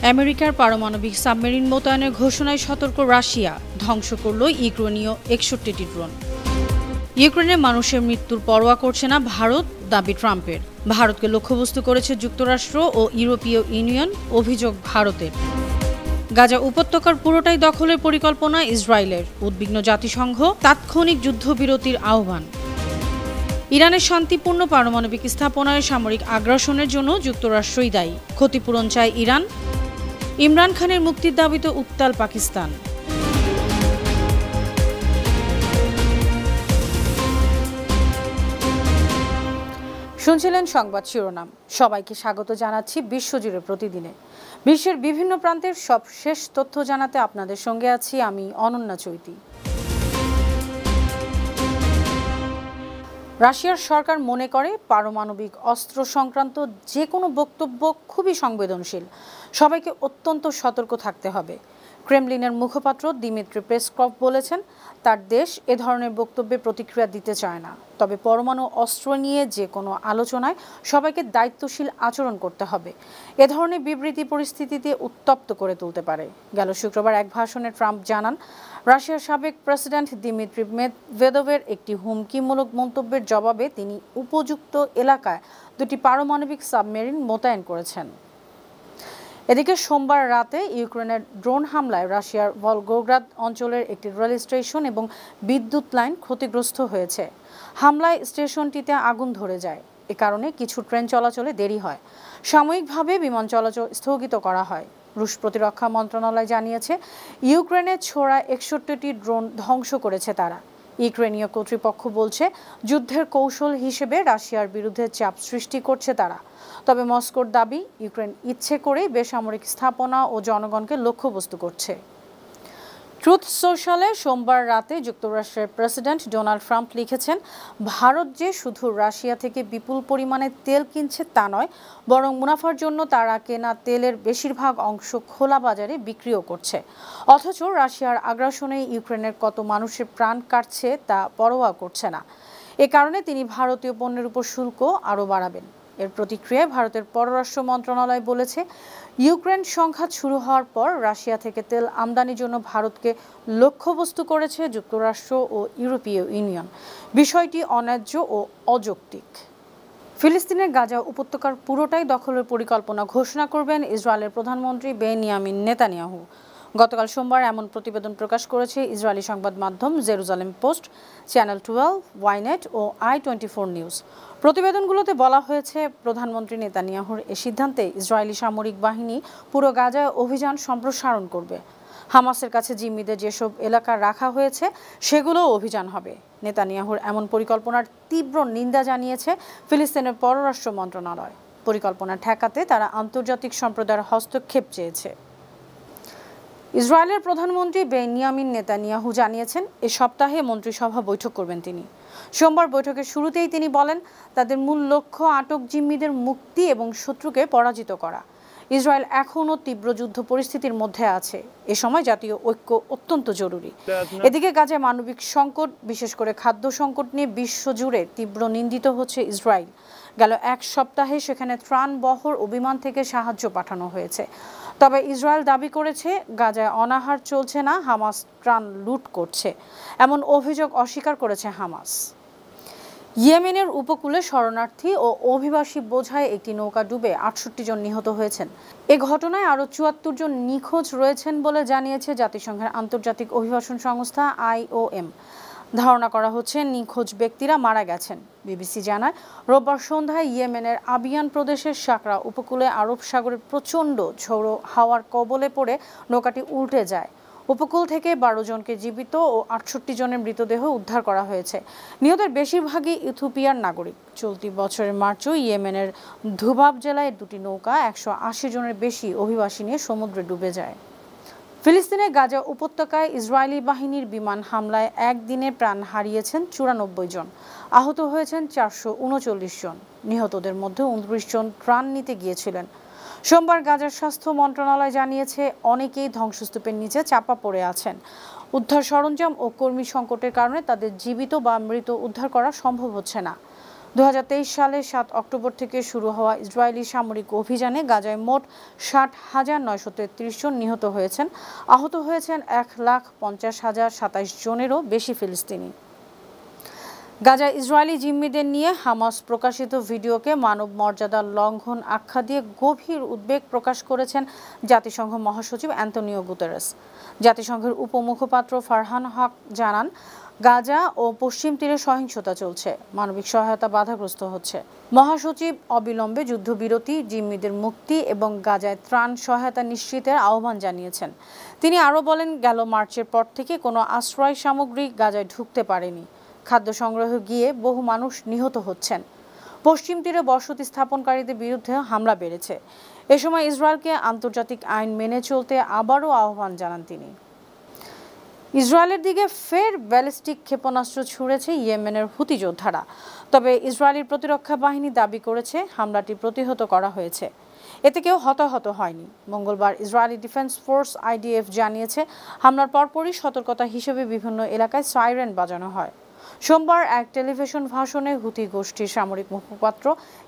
আমেরিকার পারমাণবিক সাবমেরিন মোতায়েনের ঘোষণায় সতর্ক রাশিয়া, ধ্বংস করল ইউক্রেনীয় ৬১টি ড্রোন। ইউক্রেনের মানুষের মৃত্যুর পরোয়া করছে না ভারত, দাবি ট্রাম্পের। ভারতকে লক্ষ্যবস্তু করেছে যুক্তরাষ্ট্র ও ইউরোপীয় ইউনিয়ন, অভিযোগ ভারতের। গাজা উপত্যকার পুরোটাই দখলের পরিকল্পনা ইসরায়েলের, উদ্বিগ্ন জাতিসংঘ, তাৎক্ষণিক যুদ্ধবিরতির আহ্বান। ইরানের শান্তিপূর্ণ পারমাণবিক স্থাপনায় সামরিক আগ্রাসনের জন্য যুক্তরাষ্ট্রই দায়ী, ক্ষতিপূরণ চায় ইরান। ইমরান খানের মুক্তির দাবিতে উত্তাল পাকিস্তান। শুনছিলেন সংবাদ শিরোনাম। সবাইকে স্বাগত জানাচ্ছি বিশ্বজুড়ে প্রতিদিনে। বিশ্বের বিভিন্ন প্রান্তের সব শেষ তথ্য জানাতে আপনাদের সঙ্গে আছি আমি অনন্যা চৈতি। রাশিয়ার সরকার মনে করে পারমাণবিক অস্ত্র সংক্রান্ত যে কোনো বক্তব্য খুবই সংবেদনশীল, সবাইকে অত্যন্ত সতর্ক থাকতে হবে। ক্রেমলিনের মুখপাত্র দিমিত্রি পেসকভ বলেছেন, তার দেশ এ ধরনের বক্তব্যে প্রতিক্রিয়া দিতে চায় না, তবে পরমাণু অস্ত্র নিয়ে যে কোনো আলোচনায় সবাইকে দায়িত্বশীল আচরণ করতে হবে। এ ধরনের বিবৃতি পরিস্থিতিতে উত্তপ্ত করে তুলতে পারে। গেল শুক্রবার এক ভাষণে ট্রাম্প জানান, রাশিয়ার সাবেক প্রেসিডেন্ট দিমিত্রি মেদভেদেভের একটি হুমকিমূলক মন্তব্যের জবাবে তিনি উপযুক্ত এলাকায় দুটি পারমাণবিক সাবমেরিন মোতায়েন করেছেন। এদিকে সোমবার রাতে ইউক্রেনের ড্রোন হামলায় রাশিয়ার ভলগোগ্রাদ অঞ্চলের একটি রেল স্টেশন এবং বিদ্যুৎ লাইন ক্ষতিগ্রস্ত হয়েছে। হামলায় স্টেশনটিতে আগুন ধরে যায়, এ কারণে কিছু ট্রেন চলাচলে দেরি হয়। সাময়িকভাবে বিমান চলাচল স্থগিত করা হয়। রুশ প্রতিরক্ষা মন্ত্রণালয় জানিয়েছে, ইউক্রেনে ছোড়া ৬১টি ড্রোন ধ্বংস করেছে তারা। ইউক্রেনীয় কর্তৃপক্ষ বলছে, যুদ্ধের কৌশল হিসেবে রাশিয়ার বিরুদ্ধে চাপ সৃষ্টি করছে তারা। তবে মস্কোর দাবি, ইউক্রেন ইচ্ছে করেই বেসামরিক স্থাপনা ও জনগণকে লক্ষ্যবস্তু করছে। ট্রুথ সোশ্যালে সোমবার রাতে যুক্তরাষ্ট্রের প্রেসিডেন্ট ডোনাল্ড ট্রাম্প লিখেছেন, ভারত যে শুধু রাশিয়া থেকে বিপুল পরিমাণে তেল কিনছে তা নয়, বরং মুনাফার জন্য তারা কেনা তেলের বেশিরভাগ অংশ খোলা বাজারে বিক্রিও করছে। অথচ রাশিয়ার আগ্রাসনে ইউক্রেনের কত মানুষের প্রাণ কাটছে তা পরোয়া করছে না। এ কারণে তিনি ভারতীয় পণ্যের উপর শুল্ক আরও বাড়াবেন। এর প্রতিক্রিয়ায় ভারতের পররাষ্ট্র মন্ত্রণালয় বলেছে, ইউক্রেন সংঘাত শুরু হওয়ার পর রাশিয়া থেকে তেল আমদানির জন্য ভারতকে লক্ষ্যবস্তু করেছে যুক্তরাষ্ট্র ও ইউরোপীয় ইউনিয়ন। বিষয়টি অন্যায্য ও অযৌক্তিক। ফিলিস্তিনের গাজা উপত্যকার পুরোটাই দখলের পরিকল্পনা ঘোষণা করবেন ইসরায়েলের প্রধানমন্ত্রী বেনিয়ামিন নেতানিয়াহু। গতকাল সোমবার এমন প্রতিবেদন প্রকাশ করেছে ইসরায়েলি সংবাদ মাধ্যম জেরুজালেম পোস্ট, চ্যানেল 12, ওয়াইনেট ও i24 নিউজ। প্রতিবেদনগুলোতে বলা হয়েছে, প্রধানমন্ত্রী নেতানিয়াহুর এ সিদ্ধান্তে ইসরায়েলি সামরিক বাহিনী পুরো গাজায় অভিযান সম্প্রসারণ করবে। হামাসের কাছে জিম্মিদের যেসব এলাকা রাখা হয়েছে সেগুলোও অভিযান হবে। নেতানিয়াহুর এমন পরিকল্পনার তীব্র নিন্দা জানিয়েছে ফিলিস্তিনের পররাষ্ট্র মন্ত্রণালয়। পরিকল্পনা ঠেকাতে তারা আন্তর্জাতিক সম্প্রদায়ের হস্তক্ষেপ চেয়েছে। ইসরায়েলের প্রধানমন্ত্রী বেনিয়ামিন নেতানিয়াহু জানিয়েছেন, এ সপ্তাহে মন্ত্রিসভা বৈঠক করবেন তিনি। সোমবার বৈঠকের শুরুতেই তিনি বলেন, তাদের মূল লক্ষ্য আটক জিম্মিদের মুক্তি এবং শত্রুকে পরাজিত করা। ইসরায়েল এখনও তীব্র যুদ্ধ পরিস্থিতির মধ্যে আছে। এ সময় জাতীয় ঐক্য অত্যন্ত জরুরি। এদিকে গাজায় মানবিক সংকট, বিশেষ করে খাদ্য সংকট নিয়ে বিশ্বজুড়ে তীব্র নিন্দিত হচ্ছে ইসরায়েল। গেল এক সপ্তাহে সেখানে ত্রাণ বহর ও বিমান থেকে সাহায্য পাঠানো হয়েছে। তবে ইসরায়েল দাবি করেছে, গাজায় অনাহার চলছে না, হামাস ত্রাণ লুট করছে, এমন অভিযোগ অস্বীকার করেছে হামাস। ইয়েমেনের উপকূলে শরণার্থী ও অভিবাসী বোঝায় একটি নৌকা ডুবে ৬৮ জন নিহত হয়েছেন। এ ঘটনায় আরও ৭৪ জন নিখোঁজ রয়েছেন বলে জানিয়েছে জাতিসংঘের আন্তর্জাতিক অভিবাসন সংস্থা IOM। ধারণা করা হচ্ছে নিখোঁজ ব্যক্তিরা মারা গেছেন। বিবিসি জানায়, রোববার সন্ধ্যায় ইয়েমেনের আবিয়ান প্রদেশের সাকরা উপকূলে আরব সাগরের প্রচণ্ড ঝোড়ো হাওয়ার কবলে পড়ে নৌকাটি উল্টে যায়। উপকূল থেকে ১২ জনকে জীবিত ও ৬৮ জনের মৃতদেহ উদ্ধার করা হয়েছে। নিহতের বেশিরভাগই ইথিওপিয়ার নাগরিক। চলতি বছরের মার্চে ইয়েমেনের ধুবাব জেলায় দুটি নৌকা ১৮০ জনের বেশি অভিবাসী নিয়ে সমুদ্রে ডুবে যায়। ফিলিস্তিনের গাজা উপত্যকায় ইসরায়েলি বাহিনীর বিমান হামলায় একদিনে প্রাণ হারিয়েছেন ৯৪ জন, আহত হয়েছেন ৪৩৯ জন। নিহতদের মধ্যে ২৯ জন ত্রাণ নিতে গিয়েছিলেন। সোমবার গাজার স্বাস্থ্য মন্ত্রণালয় জানিয়েছে, অনেকেই ধ্বংসস্তূপের নিচে চাপা পড়ে আছেন। উদ্ধার সরঞ্জাম ও কর্মী সংকটের কারণে তাদের জীবিত বা মৃত উদ্ধার করা সম্ভব হচ্ছে না। 2023 সালে 7 অক্টোবর থেকে শুরু হওয়া ইসরায়েলি সামরিক অভিযানে গাজায় মোট 60,933 জন নিহত হয়েছেন। আহত হয়েছেন 1,50,027 জনেরও বেশি ফিলিস্তিনি। গাজায় ইসরায়েলি জিম্মিদের নিয়ে হামাস প্রকাশিত ভিডিওকে মানব মর্যাদার লঙ্ঘন আখ্যা দিয়ে গভীর উদ্বেগ প্রকাশ করেছেন জাতিসংঘ মহাসচিব অ্যান্তোনিও গুতেরেস। জাতিসংঘের উপমুখপাত্র ফারহান হক জানান, গাজা ও পশ্চিম তীরে সহিংসতা চলছে, মানবিক সহায়তা বাধাগ্রস্ত হচ্ছে। মহাসচিব অবিলম্বে যুদ্ধবিরতি, জিম্মিদের মুক্তি এবং গাজায় ত্রাণ সহায়তা নিশ্চিতের আহ্বান জানিয়েছেন। তিনি আরও বলেন, গেল মার্চের পর থেকে কোনো আশ্রয় সামগ্রী গাজায় ঢুকতে পারেনি। খাদ্য সংগ্রহে গিয়ে বহু মানুষ নিহত হচ্ছেন। পশ্চিম তীরে বসতি স্থাপনকারীদের বিরুদ্ধে হামলা বেড়েছে। এ সময় ইসরায়েলকে আন্তর্জাতিক আইন মেনে চলতে আবারও আহ্বান জানান তিনি। ইসরায়েলের দিকে ফের ব্যালিস্টিক ক্ষেপণাস্ত্র ছুড়েছে ইয়েমেনের হুতি যোদ্ধারা। তবে ইসরায়েলি প্রতিরক্ষা বাহিনী দাবি করেছে হামলাটি প্রতিহত করা হয়েছে। এতে কেউ হতাহত হয়নি। মঙ্গলবার ইসরায়েলি ডিফেন্স ফোর্স IDF জানিয়েছে, হামলার পরপরই সতর্কতা হিসেবে বিভিন্ন এলাকায় সাইরেন বাজানো হয়। সোমবার এক টেলিভিশন ভাষণে হুতি গোষ্ঠীর সামরিক মুখপাত্র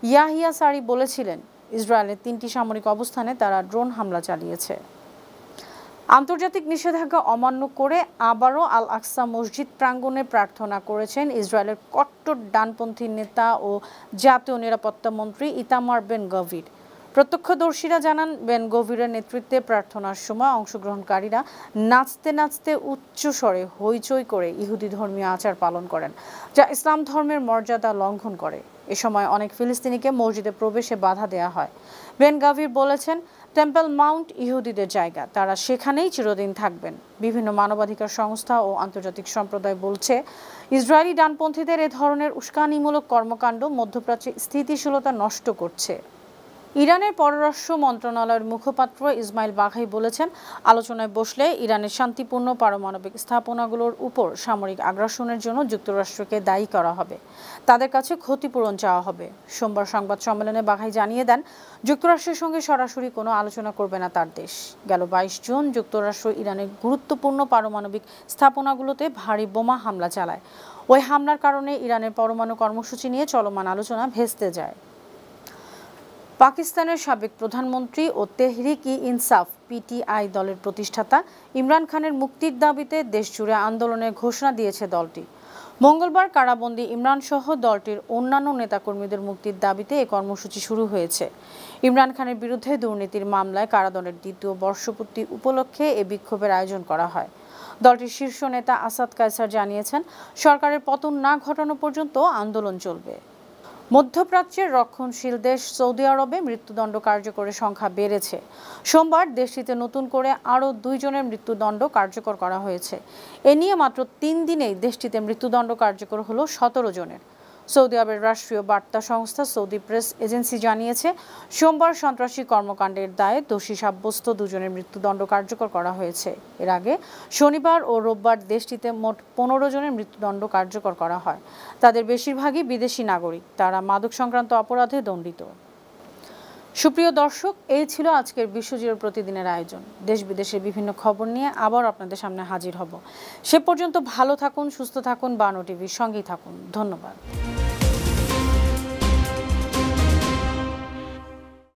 ইয়াহিয়া সারি বলেছিলেন, ইসরায়েলের 3টি সামরিক অবস্থানে তারা ড্রোন হামলা চালিয়েছে। আন্তর্জাতিক নিষেধাজ্ঞা অমান্য করে আবারও আল আকসা মসজিদ প্রাঙ্গণে প্রার্থনা করেছেন ইসরায়েলের কট্টর ডানপন্থী নেতা ও জাতীয় নিরাপত্তা মন্ত্রী ইতামার বেন গভির। প্রত্যক্ষদর্শীরা জানান, বেন গভিরের নেতৃত্বে প্রার্থনার সময় অংশগ্রহণকারীরা নাচতে নাচতে উচ্চস্বরে হইচই করে ইহুদি ধর্মীয় আচার পালন করেন, যা ইসলাম ধর্মের মর্যাদা লঙ্ঘন করে। এ সময় অনেক ফিলিস্তিনিকে মসজিদে প্রবেশে বাধা দেওয়া হয়। বেন গভির বলেছেন, টেম্পল মাউন্ট ইহুদিদের জায়গা, তারা সেখানেই চিরদিন থাকবেন। বিভিন্ন মানবাধিকার সংস্থা ও আন্তর্জাতিক সম্প্রদায় বলছে, ইসরায়েলি ডানপন্থীদের এ ধরনের উস্কানিমূলক কর্মকাণ্ড মধ্যপ্রাচ্যে স্থিতিশীলতা নষ্ট করছে। ইরানের পররাষ্ট্র মন্ত্রণালয়ের মুখপাত্র ইসমাইল বাঘাই বলেছেন, আলোচনায় বসলে ইরানের শান্তিপূর্ণ পারমাণবিক স্থাপনাগুলোর উপর সামরিক আগ্রাসনের জন্য যুক্তরাষ্ট্রকে দায়ী করা হবে। তাদের কাছে ক্ষতিপূরণ চাওয়া হবে। সোমবার সংবাদ সম্মেলনে বাঘাই জানিয়ে দেন, যুক্তরাষ্ট্রের সঙ্গে সরাসরি কোনো আলোচনা করবে না তার দেশ। গেল 22 জুন যুক্তরাষ্ট্র ইরানের গুরুত্বপূর্ণ পারমাণবিক স্থাপনাগুলোতে ভারী বোমা হামলা চালায়। ওই হামলার কারণে ইরানের পরমাণু কর্মসূচি নিয়ে চলমান আলোচনা ভেস্তে যায়। পাকিস্তানের সাবেক প্রধানমন্ত্রী ও তেহরিক-ই-ইনসাফ PTI দলের প্রতিষ্ঠাতা ইমরান খানের মুক্তির দাবিতে দেশজুড়ে আন্দোলনের ঘোষণা দিয়েছে দলটি। মঙ্গলবার কারাবন্দী ইমরান সহ দলটির অন্যান্য নেতাকর্মীদের মুক্তির দাবিতে এই কর্মসূচি শুরু হয়েছে। ইমরান খানের বিরুদ্ধে দুর্নীতির মামলায় কারাদণ্ডের 2য় বর্ষপূর্তি উপলক্ষে এ বিক্ষোভের আয়োজন করা হয়। দলটির শীর্ষ নেতা আসাদ কায়সার জানিয়েছেন, সরকারের পতন না ঘটানো পর্যন্ত আন্দোলন চলবে। মধ্যপ্রাচ্যের রক্ষণশীল দেশ সৌদি আরবে মৃত্যুদণ্ড কার্যকরের সংখ্যা বেড়েছে। সোমবার দেশটিতে নতুন করে আরও 2 জনের মৃত্যুদণ্ড কার্যকর করা হয়েছে। এ নিয়ে মাত্র 3 দিনেই দেশটিতে মৃত্যুদণ্ড কার্যকর হলো 17 জনের। সৌদি আরবের রাষ্ট্রীয় বার্তা সংস্থা সৌদি প্রেস এজেন্সি জানিয়েছে, সোমবার সন্ত্রাসী কর্মকাণ্ডের দায়ে দোষী সাব্যস্ত 2 জনের মৃত্যুদণ্ড কার্যকর করা হয়েছে। এর আগে শনিবার ও রোববার দেশটিতে মোট 15 জনের মৃত্যুদণ্ড কার্যকর করা হয়। তাদের বেশিরভাগই বিদেশি নাগরিক, তারা মাদক সংক্রান্ত অপরাধে দণ্ডিত। সুপ্রিয় দর্শক, এই ছিল আজকের বিশ্বজুড়ে প্রতিদিনের আয়োজন। দেশ বিদেশের বিভিন্ন খবর নিয়ে আবার আপনাদের সামনে হাজির হব। সে পর্যন্ত ভালো থাকুন, সুস্থ থাকুন, বানো টিভির সঙ্গেই থাকুন। ধন্যবাদ।